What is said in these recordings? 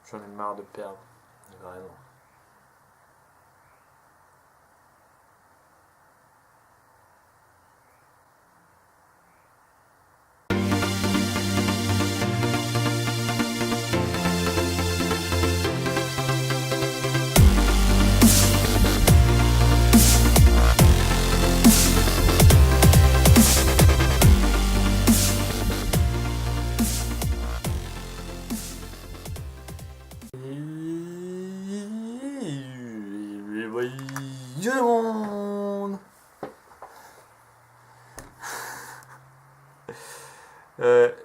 J'en ai marre de perdre. Vraiment. Yo le monde.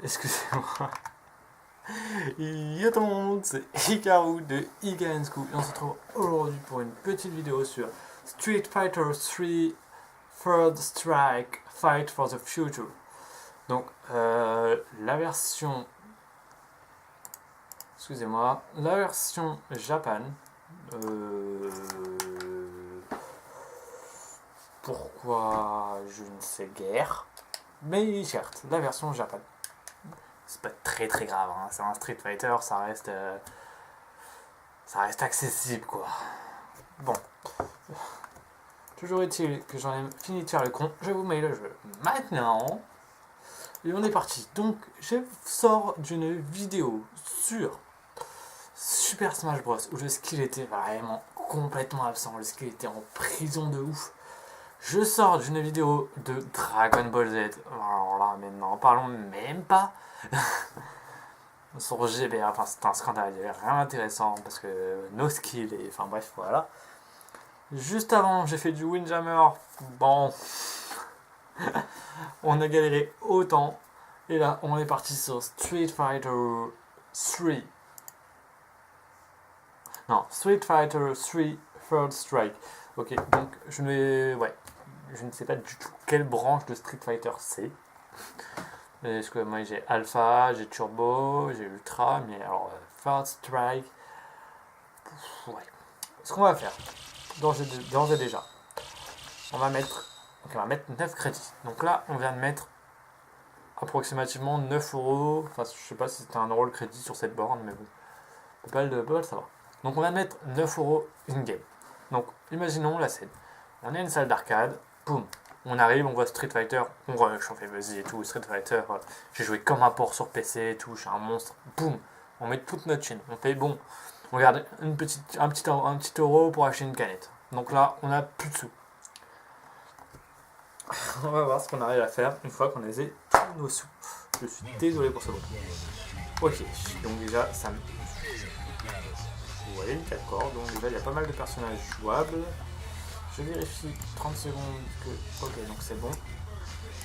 Excusez-moi. Yo tout le monde, c'est Hikaru de Hika & School et on se retrouve aujourd'hui pour une petite vidéo sur Street Fighter 3 Third Strike Fight for the Future. Donc la version... Excusez-moi, la version Japan. Pourquoi je ne sais guère. Mais certes, la version Japan. C'est pas très très grave, hein. C'est un Street Fighter, ça reste accessible quoi. Bon. Toujours est-il que j'en ai fini de faire le con, je vous mets le jeu maintenant. Et on est parti. Donc je sors d'une vidéo sur Super Smash Bros où le skill était vraiment complètement absent, le skill était en prison de ouf. Je sors d'une vidéo de Dragon Ball Z. Alors là, mais n'en parlons même pas. Sur GBA, enfin c'était un scandale, il n'y avait rien d'intéressant parce que no skill et enfin bref voilà. Juste avant, j'ai fait du Windjammer. Bon, on a galéré autant. Et là, on est parti sur Street Fighter 3. Non, Street Fighter 3 Third Strike. Ok, donc je ne sais pas du tout quelle branche de Street Fighter c'est. Parce que moi j'ai Alpha, j'ai Turbo, j'ai Ultra, mais alors Third Strike. Ouais. Ce qu'on va faire, d'ores et déjà, on va mettre 9 crédits. Donc là, on vient de mettre approximativement 9 euros. Enfin, je sais pas si c'était 1 euro le crédit sur cette borne, mais bon, on peut pas le savoir. Donc on va mettre 9 euros in-game. Donc imaginons la scène. On a une salle d'arcade, boum. On arrive, on voit Street Fighter, on rush, on fait vas-y et tout. Street Fighter, j'ai joué comme un porc sur PC et tout, je suis un monstre. Boum, on met toute notre chaîne. On fait bon, on garde un petit euro pour acheter une canette. Donc là, on a plus de sous. On va voir ce qu'on arrive à faire une fois qu'on a usé tous nos sous. Je suis désolé pour ce mot. Ok, donc déjà, ça me... Oui, d'accord, donc déjà il y a pas mal de personnages jouables. Je vérifie 30 secondes que... Ok, donc c'est bon.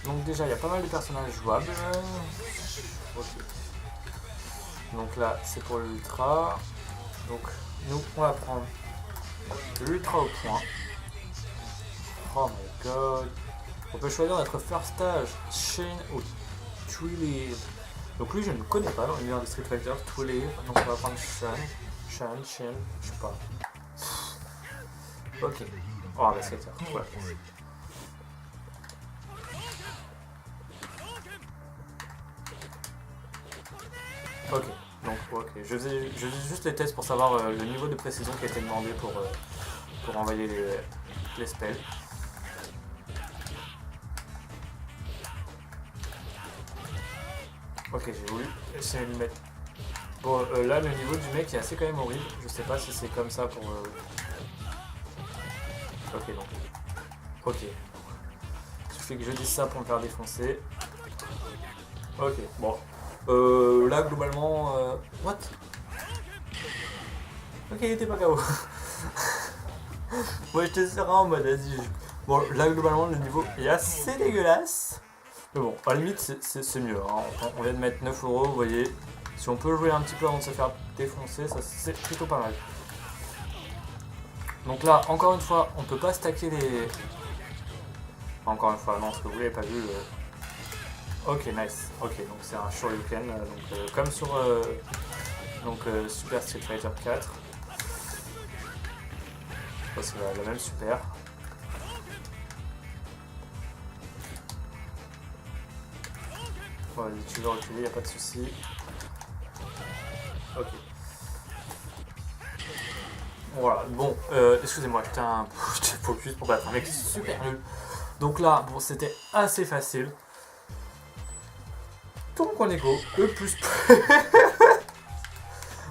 Donc déjà il y a pas mal de personnages jouables. Ok. Donc là c'est pour l'ultra. Donc nous on va prendre l'ultra au point. Oh my god. On peut choisir notre first stage, Shane ou Twilight. Donc lui je ne connais pas dans l'univers de Street Fighter, Twilight. Donc on va prendre Shen, je sais pas. Ok. Oh, bah c'est ça. Ouais. Ok. Donc, ok. Je faisais juste les tests pour savoir le niveau de précision qui a été demandé pour envoyer les spells. Ok, j'ai voulu essayer de le mettre. Bon, là, le niveau du mec est assez quand même horrible. Je sais pas si c'est comme ça pour... Ok, donc. Ok. Il suffit que je dise ça pour me faire défoncer. Ok, bon. Là, globalement... What? Ok, il était pas KO. Moi, j'étais serein en mode vas-y. Bon, là, globalement, le niveau est assez dégueulasse. Mais bon, à la limite, c'est mieux. Hein. On vient de mettre 9 euros, vous voyez. Si on peut jouer un petit peu avant de se faire défoncer, ça c'est plutôt pas mal. Donc là, encore une fois, on peut pas stacker les... Enfin, encore une fois, non, ce que vous l'avez pas vu. Ok, nice. Ok, donc c'est un Shoryuken, donc, comme sur Super Street Fighter 4. C'est la même super. Voilà, tu veux reculer, y a pas de souci. Ok. Voilà, bon, excusez-moi, j'étais focus pour battre un mec super nul. Donc là, bon, c'était assez facile. Donc on est go, E plus.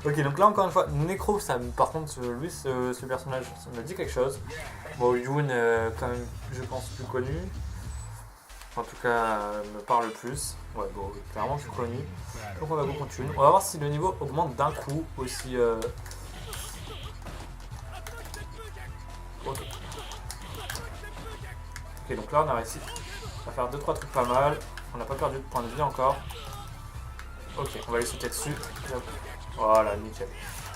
Ok, donc là encore une fois, Necro, ça, par contre, lui, ce personnage, ça me dit quelque chose. Bon, Yoon, quand même, je pense, plus connu. En tout cas, me parle plus. Ouais, bon, clairement plus connu. Donc on va go continue. On va voir si le niveau augmente d'un coup aussi. Ok. Ok, donc là on a réussi à faire 2-3 trucs pas mal. On n'a pas perdu de points de vie encore. Ok, on va aller sauter dessus. Voilà, nickel.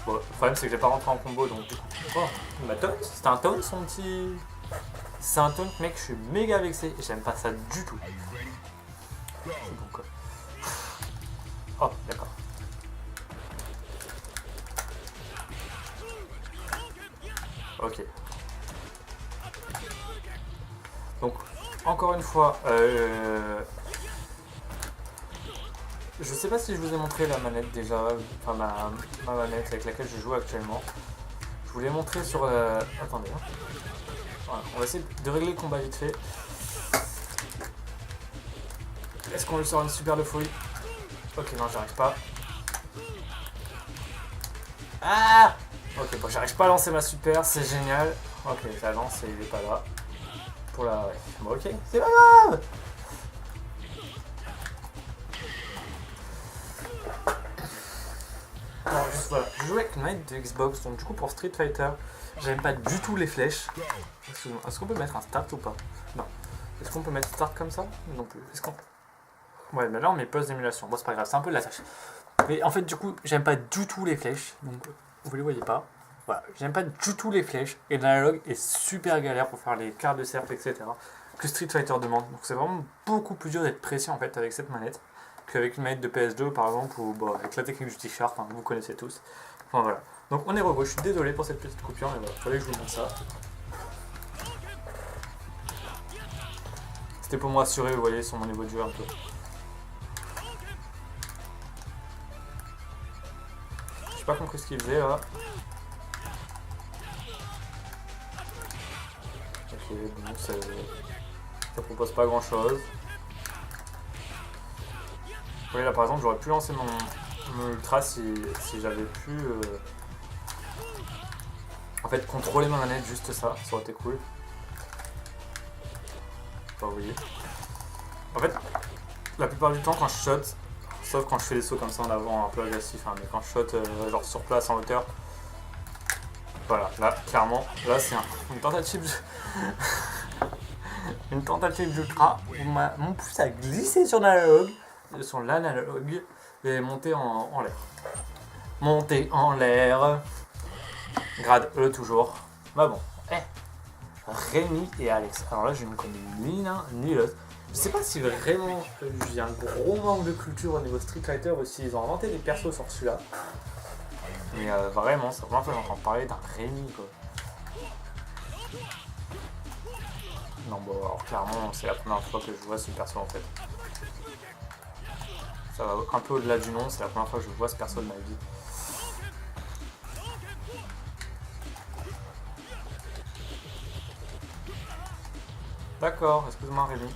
Bon, le problème c'est que j'ai pas rentré en combo donc du coup. Oh, il m'a taunt. C'était un taunt son petit. C'est un taunt, mec, je suis méga vexé. J'aime pas ça du tout. C'est bon quoi. Oh, d'accord. Ok. Donc, encore une fois, je sais pas si je vous ai montré la manette déjà, enfin ma manette avec laquelle je joue actuellement. Je vous l'ai montré sur... Attendez, hein. Voilà, on va essayer de régler le combat vite fait. Est-ce qu'on lui sort une super de folie? Ok, non, j'arrive pas. Ah! Ok, bon, j'arrive pas à lancer ma super, c'est génial. Ok, je la lance et il est pas là. Pour la... Ouais. Bon, ok, c'est pas grave! Alors, juste voilà, je joue avec une manette de Xbox, donc du coup pour Street Fighter, j'aime pas du tout les flèches. Excusez-moi, est-ce qu'on peut mettre un start ou pas? Non. Est-ce qu'on peut mettre start comme ça? Non plus. Est-ce qu'on... Ouais, mais là on met pause d'émulation. Bon, c'est pas grave, c'est un peu de la tâche. Mais en fait, du coup, j'aime pas du tout les flèches, donc vous les voyez pas. Voilà, j'aime pas du tout les flèches, et l'analogue est super galère pour faire les quarts de cercle, etc. que Street Fighter demande. Donc c'est vraiment beaucoup plus dur d'être précis en fait avec cette manette qu'avec une manette de PS2 par exemple, ou bon, avec la technique du t-shirt, hein, vous connaissez tous. Enfin voilà. Donc on est rego, je suis désolé pour cette petite coupure, mais voilà, fallait que je vous montre ça. C'était pour me rassurer, vous voyez, sur mon niveau de jeu un peu. J'ai pas compris ce qu'il faisait là. Ok, bon, ça propose pas grand chose. Vous voyez là par exemple, j'aurais pu lancer mon ultra si j'avais pu en fait contrôler ma manette, juste ça aurait été cool. Enfin, vous voyez. En fait, la plupart du temps quand je shot, sauf quand je fais des sauts comme ça en avant un peu agressif, hein, mais quand je shot genre sur place en hauteur, voilà, là clairement, là c'est une tentative une tentative d'ultra où mon pouce a glissé sur l'analogue et est monté en l'air. Monté en l'air. Grade E toujours. Bah bon. Rémi et Alex. Alors là je ne connais ni l'un ni l'autre. Je sais pas si vraiment il y a un gros manque de culture au niveau Street Fighter ou s'ils ont inventé des persos sur celui-là. Mais vraiment, c'est la première fois que j'entends parler d'un Rémi quoi. Non bon alors clairement c'est la première fois que je vois ce perso en fait. Ça va un peu au-delà du nom, c'est la première fois que je vois ce perso de ma vie. D'accord, excuse-moi Rémi.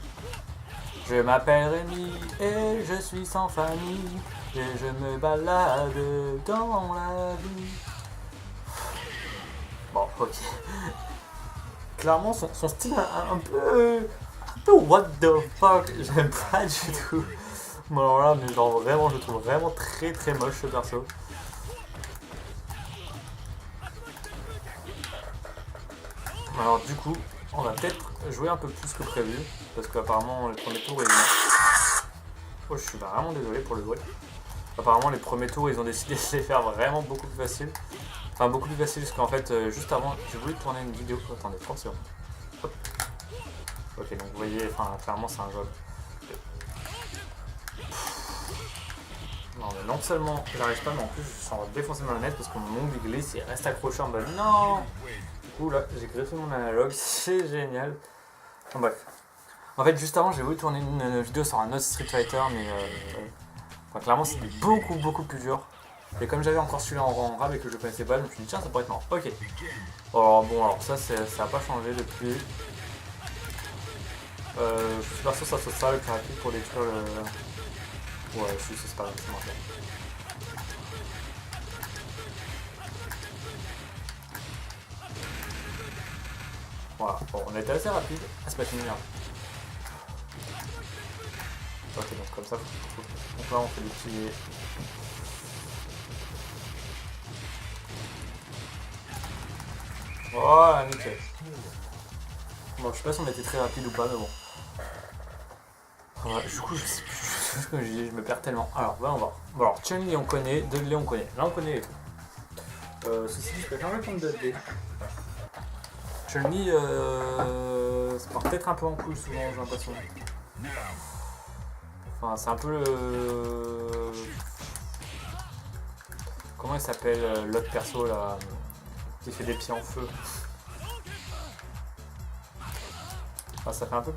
Je m'appelle Rémi et je suis sans famille et je me balade dans la vie. Bon, ok. Clairement, son style un peu what the fuck, j'aime pas du tout. Bon alors là, mais genre vraiment, je le trouve vraiment très très moche ce perso. Alors du coup, on va peut-être jouer un peu plus que prévu, parce qu'apparemment les premiers tours ils ont... Oh, je suis vraiment désolé pour le bruit. Apparemment les premiers tours ils ont décidé de les faire vraiment beaucoup plus facile. Enfin beaucoup plus facile parce qu'en fait juste avant j'ai voulu tourner une vidéo. Oh, attendez 30 secondes. Hop. Ok donc vous voyez, enfin clairement c'est un jeu. Non mais non seulement j'arrive pas mais en plus je suis en train de défoncer ma manette parce que mon ongle glisse et reste accroché en mode non. Du coup là j'ai greffé mon analogue, c'est génial. Enfin, bref. En fait juste avant j'ai voulu tourner une vidéo sur un autre Street Fighter mais enfin, clairement c'était beaucoup plus dur. Et comme j'avais encore celui-là en rab et que je le connaissais pas, je me suis dit tiens ça pourrait être marrant. Ok. Alors bon alors ça n'a pas changé depuis. Je suis pas sûr que ça soit ça le plus rapide pour détruire le. Ouais si c'est pas grave, c'est marrant. Voilà, bon on a été assez rapide. Ah c'est pas fini là. Ok donc comme ça, donc là on fait des petits. Voilà, nickel. Bon, je sais pas si on était très rapide ou pas, mais bon. Ouais, du coup, je sais plus ce que je dis, je me perds tellement. Alors, on va voir. Bon, alors, Chun-Li on connaît, Dudley on connaît. Là, on connaît les trucs. Ceci dit, je préfère le prendre Dudley. Chun-Li, ça part peut-être un peu en couille souvent, j'ai l'impression. Enfin, c'est un peu le. Comment il s'appelle l'autre perso là qui fait des pieds en feu. Enfin, ça fait un peu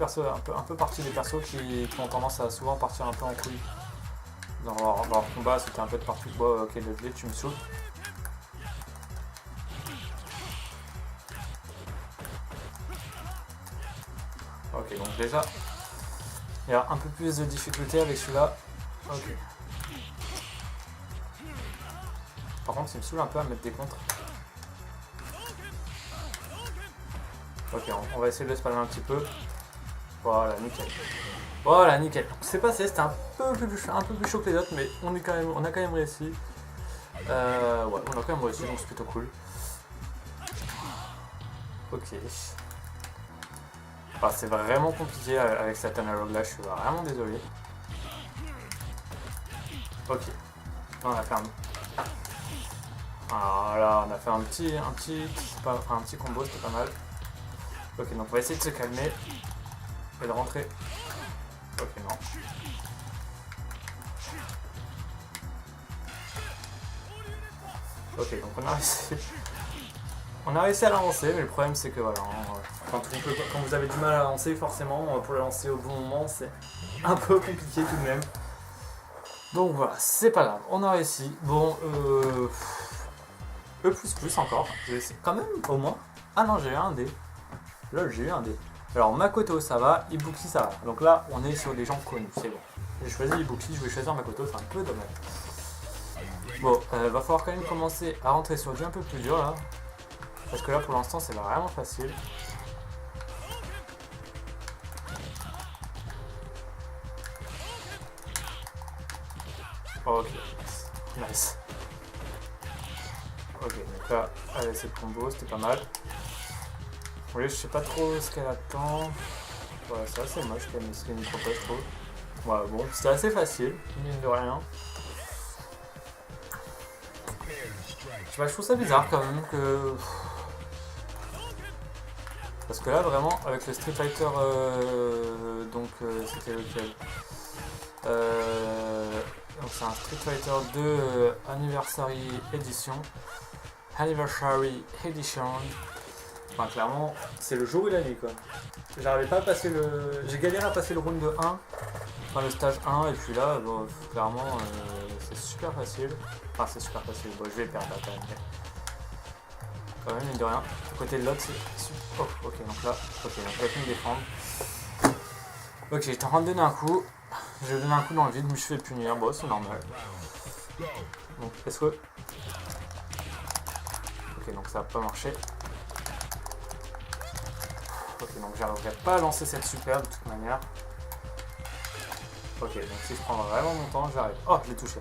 partie des persos qui ont tendance à souvent partir un peu en couille. Dans leur combat, c'était un peu de partout. Bon, ok, Dudley, tu me saoules. Ok, donc déjà, il y a un peu plus de difficulté avec celui-là. Ok. Par contre, il me saoule un peu à mettre des contres. Ok, on va essayer de le spammer un petit peu. Voilà, nickel. Voilà, nickel. C'est passé, c'était un peu plus chaud que les autres, mais on a quand même réussi. Ouais, on a quand même réussi, donc c'est plutôt cool. Ok. Enfin, c'est vraiment compliqué avec cet analogue là, je suis vraiment désolé. Ok. On a fait voilà, on a fait un petit combo, c'était pas mal. Ok, donc on va essayer de se calmer et de rentrer. Ok, non. Ok, donc on a réussi à l'avancer, mais le problème c'est que voilà, quand vous avez du mal à lancer, forcément, pour le lancer au bon moment, c'est un peu compliqué tout de même. Donc voilà, c'est pas grave, on a réussi. Bon, E++ encore, quand même, au moins. Ah non, j'ai eu un dé. Là, j'ai eu un dé. Alors, Makoto, ça va, Ibuki, ça va. Donc là, on est sur des gens connus, c'est bon. J'ai choisi Ibuki, je vais choisir Makoto, c'est un peu dommage. Bon, va falloir quand même commencer à rentrer sur du un peu plus dur, là. Parce que là, pour l'instant, c'est vraiment facile. Ok, nice. Ok, donc là, allez, c'est le combo, c'était pas mal. Oui, je sais pas trop ce qu'elle attend. Ouais, c'est assez moche quand même ce qu'elle nous propose, je trouve. Ouais, bon, c'était assez facile, mine de rien. Je trouve ça bizarre quand même que. Parce que là, vraiment, avec le Street Fighter, c'était lequel donc c'est un Street Fighter 2 Anniversary Edition. Enfin, clairement, c'est le jour et la nuit, quoi. J'arrivais pas à passer le. J'ai galéré à passer le round 1, enfin le stage 1, et puis là, bon, clairement, c'est super facile. Enfin, c'est super facile. Bon, je vais perdre là quand même. Quand même, mine de rien. À côté de l'autre, c'est. Oh, ok, donc là, ok, donc je vais plus me défendre. Ok, j'étais en train de donner un coup. Je vais donner un coup dans le vide, mais je fais punir. Bon, c'est normal. Donc, est-ce que. Ok, donc ça n'a pas marché. Ok, donc j'arriverai pas à lancer cette super de toute manière. Ok, donc si je prends vraiment mon temps, j'arrive. Oh, je l'ai touché.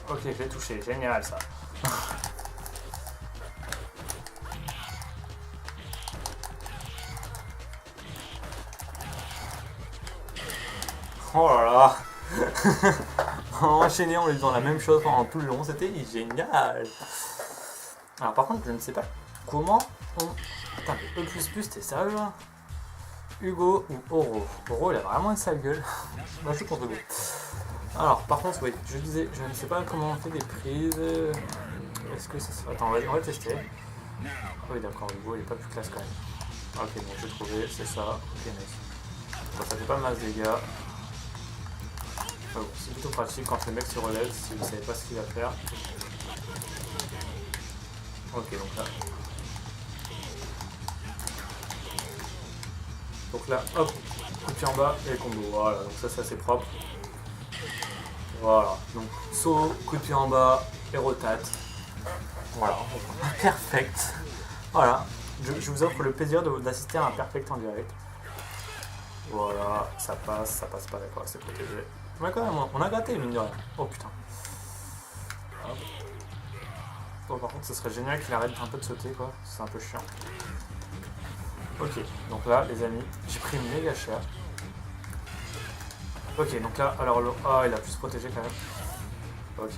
Ok, je l'ai touché, génial ça. Oh là là. Enchaîné en lui faisant la même chose pendant tout le long, c'était génial. Alors par contre, je ne sais pas comment on... Putain, mais E++, t'es sérieux là? Hugo ou Oro? Oro, il a vraiment une sale gueule. Moi, je suis contre Hugo. Alors, par contre, oui, je disais, je ne sais pas comment on fait des prises. Est-ce que ça se... Attends, on va tester. Oui, d'accord, Hugo, il est pas plus classe quand même. Ok, donc j'ai trouvé, c'est ça. Ok, nice. Bon, ça fait pas mal de dégâts. Bon, c'est plutôt pratique quand le mec se relève si vous savez pas ce qu'il va faire. Ok, donc là. Donc là, hop, coup de pied en bas et combo. Voilà, donc ça c'est propre. Voilà, donc saut, coup de pied en bas et rotate. Voilà, perfect. Voilà, je vous offre le plaisir d'assister à un perfect en direct. Voilà, ça passe pas, d'accord, c'est protégé. Mais quand même, on a gratté, mine de rien. Oh putain. Hop. Bon, par contre, ce serait génial qu'il arrête un peu de sauter, quoi. C'est un peu chiant. Ok, donc là, les amis, j'ai pris une méga cher. Ok, donc là, alors le... Ah, il a pu se protéger quand même. Ok.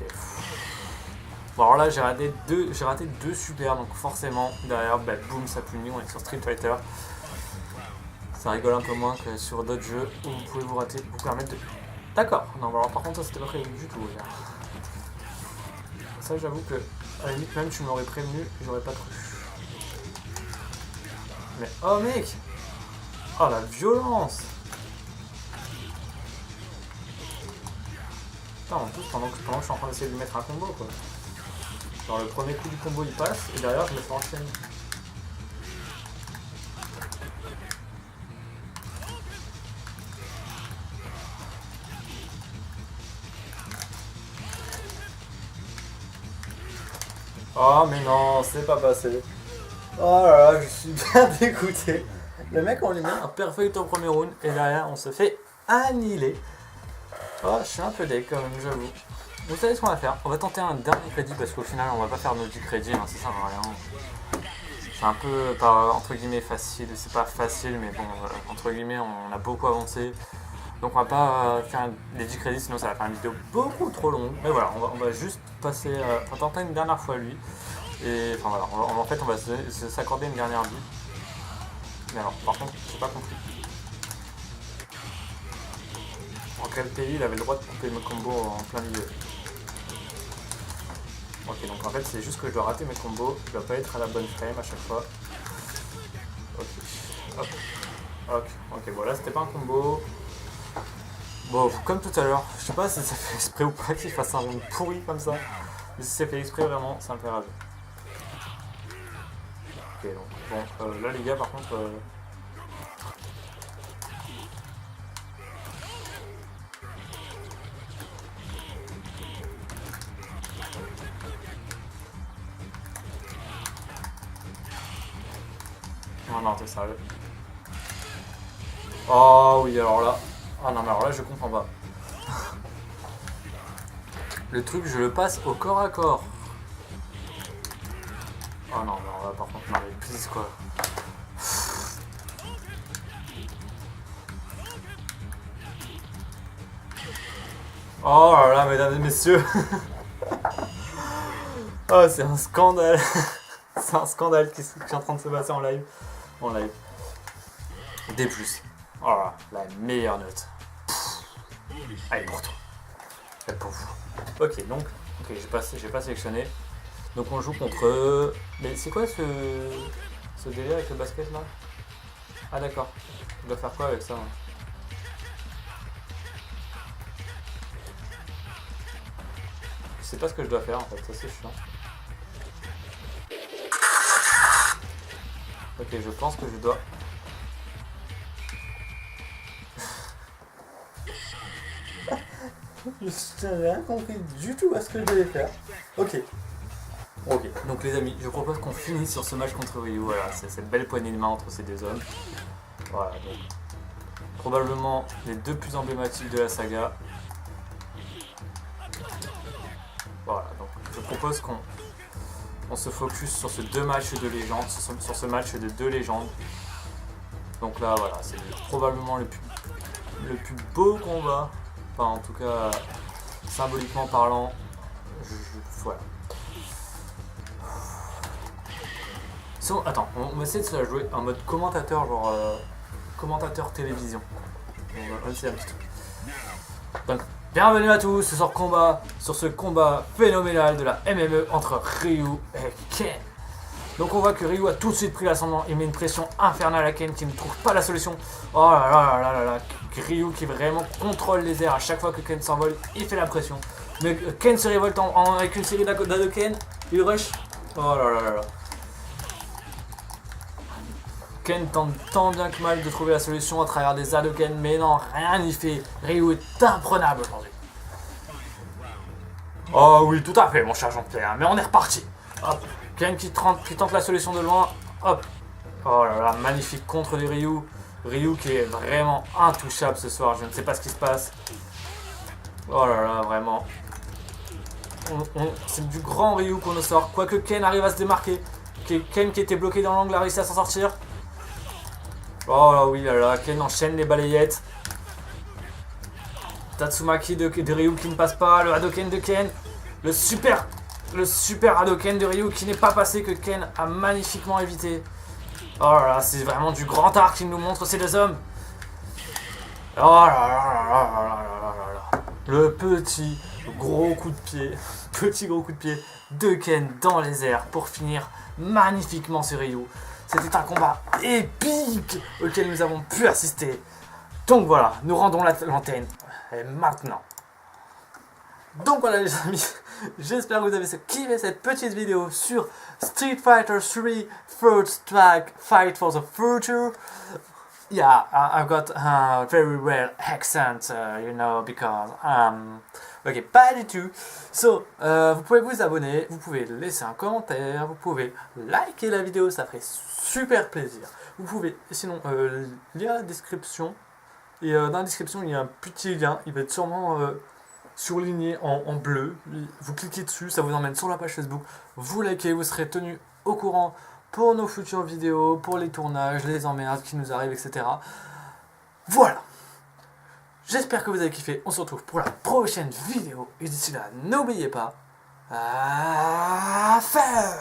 Bon, alors là, j'ai raté deux super, donc forcément, derrière, bah, boum, ça punit, on est sur Street Fighter. Ça rigole un peu moins que sur d'autres jeux où vous pouvez vous permettre de... D'accord, non, alors par contre, ça c'était pas prévu du tout. Là. Ça, j'avoue que, à la limite, même tu m'aurais prévenu, j'aurais pas cru. Mais, oh mec! Oh la violence! Putain, en plus, pendant que je suis en train d'essayer de lui mettre un combo, quoi. Genre, le premier coup du combo il passe, et derrière, je me fais enchaîner. Oh, mais non, c'est pas passé. Oh là là, je suis bien dégoûté. Le mec, on lui met un perfect au premier round, et derrière, on se fait annihiler. Oh, je suis un peu deg quand même, j'avoue. Vous savez ce qu'on va faire? On va tenter un dernier crédit parce qu'au final on va pas faire nos 10 crédits, hein, ça sert à rien. C'est un peu, pas entre guillemets facile, c'est pas facile mais bon, entre guillemets on a beaucoup avancé. Donc on va pas faire les 10 crédits sinon ça va faire une vidéo beaucoup trop longue. Mais voilà, on va juste passer, on va tenter une dernière fois lui. Et enfin voilà, en fait on va s'accorder une dernière vie. Mais alors par contre, j'ai pas compris. En quel pays il avait le droit de couper mes combos en plein milieu? Ok, donc en fait c'est juste que je dois rater mes combos, je dois pas être à la bonne frame à chaque fois. Ok, hop, ok, bon là c'était pas un combo. Bon, comme tout à l'heure, je sais pas si ça fait exprès ou pas qu'il fasse un round pourri comme ça. Mais si c'est fait exprès vraiment, ça me fait rager. Ok, donc bon, là les gars par contre... Non, non, t'es sérieux. Oh oui, alors là... Ah non, mais alors là, je comprends pas. Le truc, je le passe au corps à corps. Oh non, mais alors là, par contre, non, mais please, quoi. Oh là là, mesdames et messieurs. Oh, c'est un scandale. C'est un scandale qui est en train de se passer en live. En live. D+. Oh là, la meilleure note. Allez, pour toi. Et pour vous. Ok, donc, j'ai pas sélectionné. Donc on joue contre... Mais c'est quoi ce délire avec le basket là? Ah d'accord. Je dois faire quoi avec ça hein? Je sais pas ce que je dois faire en fait, ça c'est chiant. Ok, je pense que je dois... Je n'ai rien compris du tout à ce que je devais faire. Ok. Ok, donc les amis, je propose qu'on finisse sur ce match contre Ryu. Voilà, c'est cette belle poignée de main entre ces deux hommes. Voilà, donc probablement les deux plus emblématiques de la saga. Voilà, donc je propose qu'on se focus sur ce deux matchs de légende, sur ce match de deux légendes. Donc là, voilà, c'est probablement le plus beau combat. Enfin, en tout cas, symboliquement parlant, voilà. Attends, on va essayer de se la jouer en mode commentateur, genre commentateur télévision. On va essayer un petit truc. Donc, bienvenue à tous sur ce combat phénoménal de la MME entre Ryu et Ken. Donc on voit que Ryu a tout de suite pris l'ascendant. Il met une pression infernale à Ken qui ne trouve pas la solution. Oh là là là là là. Ryu qui vraiment contrôle les airs. À chaque fois que Ken s'envole, il fait la pression. Mais Ken se révolte avec une série d'Hadoken. Il rush. Oh là là là là. Ken tente tant bien que mal de trouver la solution à travers des Hadoken. Mais non, rien n'y fait. Ryu est imprenable aujourd'hui. Oh oui, tout à fait, mon cher Jean-Pierre. Mais on est reparti. Hop. Ken qui tente la solution de loin. Hop. Oh là là, magnifique contre de Ryu. Ryu qui est vraiment intouchable ce soir. Je ne sais pas ce qui se passe. Oh là là, vraiment. C'est du grand Ryu qu'on nous sort. Quoique Ken arrive à se démarquer. Ken qui était bloqué dans l'angle a réussi à s'en sortir. Oh là oui, là là. Ken enchaîne les balayettes. Tatsumaki de Ryu qui ne passe pas. Le Hadoken de Ken. Le super Hadoken de Ryu qui n'est pas passé, que Ken a magnifiquement évité. Oh là là, c'est vraiment du grand art qu'il nous montre ces deux hommes. Oh là là là là là là là là. Le petit gros coup de pied de Ken dans les airs pour finir magnifiquement ce Ryu. C'était un combat épique auquel nous avons pu assister. Donc voilà, nous rendons l'antenne. Et maintenant. Donc voilà les amis, j'espère que vous avez kiffé cette petite vidéo sur Street Fighter 3 Third Strike Fight for the Future. Yeah, I've got a very well accent, you know, because ok, pas du tout. So, vous pouvez vous abonner, vous pouvez laisser un commentaire, vous pouvez liker la vidéo, ça ferait super plaisir. Vous pouvez, sinon, lire la description. Et dans la description, il y a un petit lien, il va être sûrement surligné en bleu. Vous cliquez dessus, ça vous emmène sur la page Facebook. Vous likez, vous serez tenu au courant pour nos futures vidéos, pour les tournages, les emmerdes qui nous arrivent, etc. Voilà. J'espère que vous avez kiffé. On se retrouve pour la prochaine vidéo. Et d'ici là, n'oubliez pas, à faire